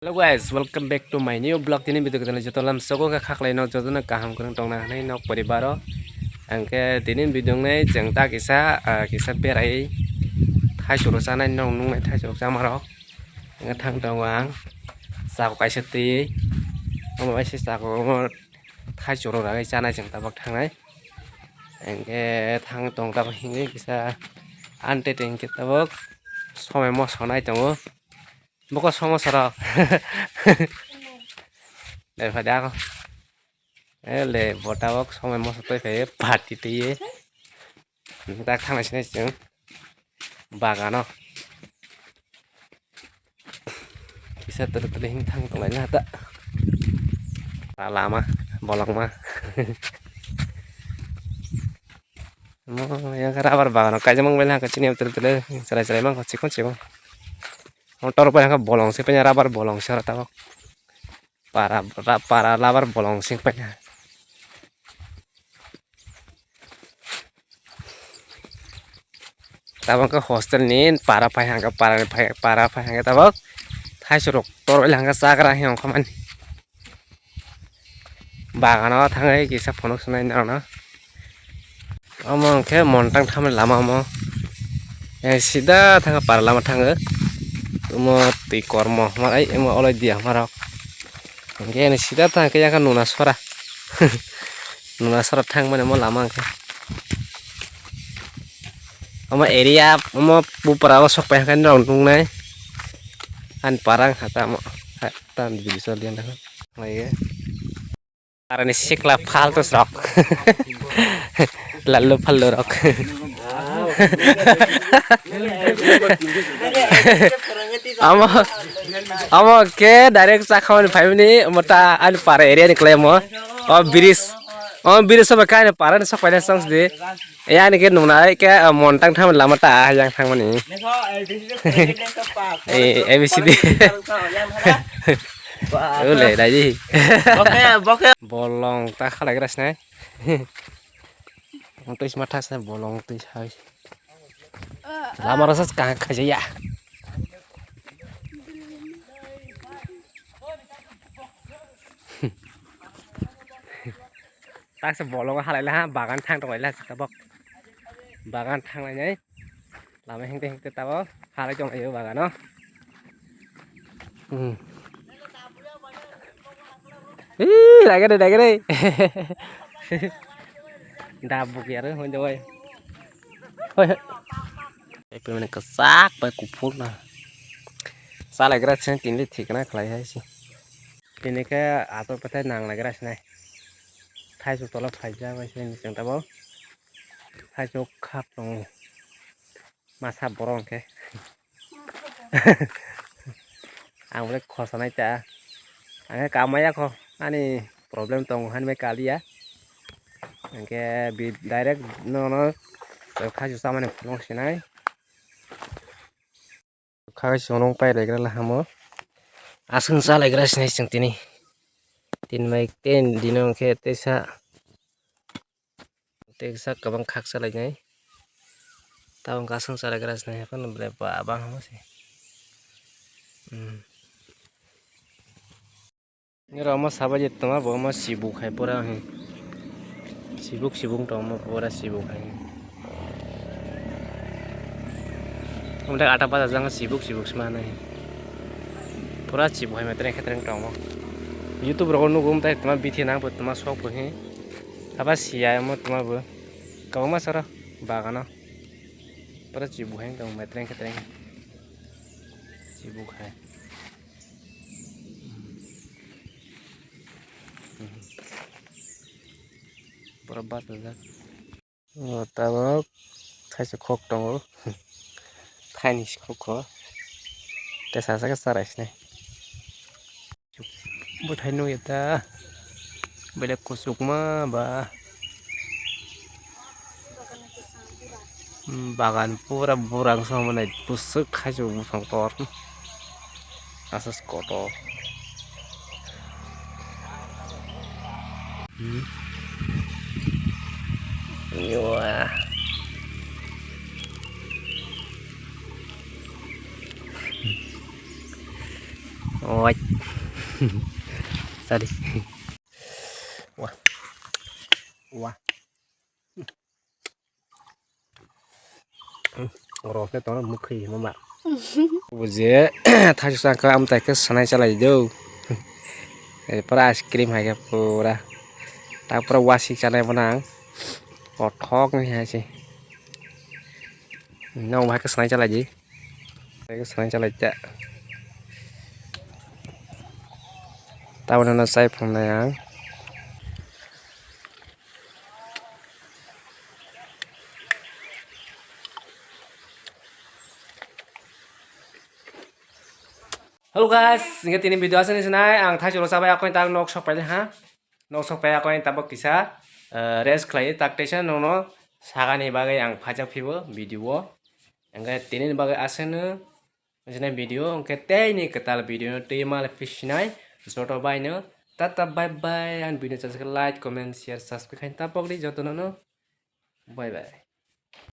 Hello guys, welcome back to my new vlog. Ini video kita lanjut dalam soko ke kak lain waktu itu nak kaham kurang tong nah ini nok peribaro. Angke ini video ini jengta kisah berai thai suruh sana nong nung thai suruh sama ro. Angke thang tawang sao kai seti. Mau ai sih sao thai suruh lagi sana jengta bak thang này. Angke thang tong ta ini kisah ante ting kita bak. Somai mau sonai tong. Bukan sama serap. Để phải đa không? Để bỏ tao bóc xong rồi mua tôi phải bạt tí chúng ta thằng này sẽ chứng bạc à nó bisa từ hình thằng tổng lại là tạ làm mà bỏ lòng mà yang kara bar bag nó cái giống bên hàng cái chuyện từ cerai mang có chỉ không motor pa yang bolong sih punya rabar bolong sih rata para labar bolong sih punya tabang ke hostel nih para pahang ke para pahang ke tabak thai suruk tor lang ke sakra yang kaman bagano thangai kisah phonok sunai na among ke montang tham lama mo yang sida thang para lama thang mo ti kormo marai emo oleh dia marok ini sida thang ke yang kan nuna sora thang mana mo lama ke ama area ama pupara sok pe kan dong tung nai an parang hata mo tan bisa lian dah lagi karena ini sikla falto sok lalu faldo rok ama ke direct sakhawan family mata an para area ni claim oh biris sama kan para sok pada songs de ya ni ke nuna ke montang tham lama ta yang thang mani abcd le dai ji bolong ta khala gras nai untuk matas na bolong tu hai lama rasa kah kaja ya tak sebolong halai lah bagan thang tong lah tabok bagan thang lai nhai lama heng teh tabok halai jong ayo bagan no lại cái đây đạp buộc vậy đó thôi rồi thôi cái bên này có xác với cục phút nè sao lại cái đó tin lịch thì cái này lại hay gì bên này cái tôi bắt thấy nàng lại cái này thay số tôi là phải ra với xem chẳng ta bố thay số khắp trong mà sắp bron cái anh muốn khó sao này chả anh cái mấy á không anh problem tông hắn mấy kali ya cái bị direct nó khai số sao mà nó xin này khai số nó phải lại cái là hàm asal sao lại cái này chẳng tin tin mấy tên đi nó cái tesa kabang khak sa lại này tao nggak asal sao lại cái này kan berapa abang apa sih ini ramah sahabat itu mah bawa sibuk hai pura he sibuk ramah pura sibuk hai kemudian ada apa saja nggak sibuk semana he pura sibuk hai metren ramah YouTube berkonu gum teh teman bithi nang buat teman sok he apa sih ya mau teman bu kamu mas sarah bagana pura sibuk hai teman metren sibuk hai berbat juga. Oh, tabak, thay se khok dong, thay ni khok ko. Tesa sa ka sarais ne. Bu thay no yata. Bele kusuk ma ba. Bagan pura burang sama na busuk khaju busang tor. Asas kotor. Wah. Ôi Tadi. Wah. Wah. Ngoroknya tolong mukhi mama. Buजे था sang ka am tai ka sanai chalai do. Pura es krim hai ka pura. Ta pura wasi chalai banang. Thok ni hai chi. Nong hai ka sanai chalai ji. Ka sanai chalai cha. Ta wana na sai phong na yang. Halo guys, ingat ini video asal ni senai, ang thai cholo sabai aku yang tang nok sok pale ha, nok sok pale aku yang tabak kisah, rest klai tak tesa nono, sagani bagai ang pajak pibo video, angka tinin bagai asal senai video, angka teh ini ketal video tema fish nai, zoto bay no, tetap bye bye, and video like, comment, share, subscribe, tabak di joto nono, bye bye.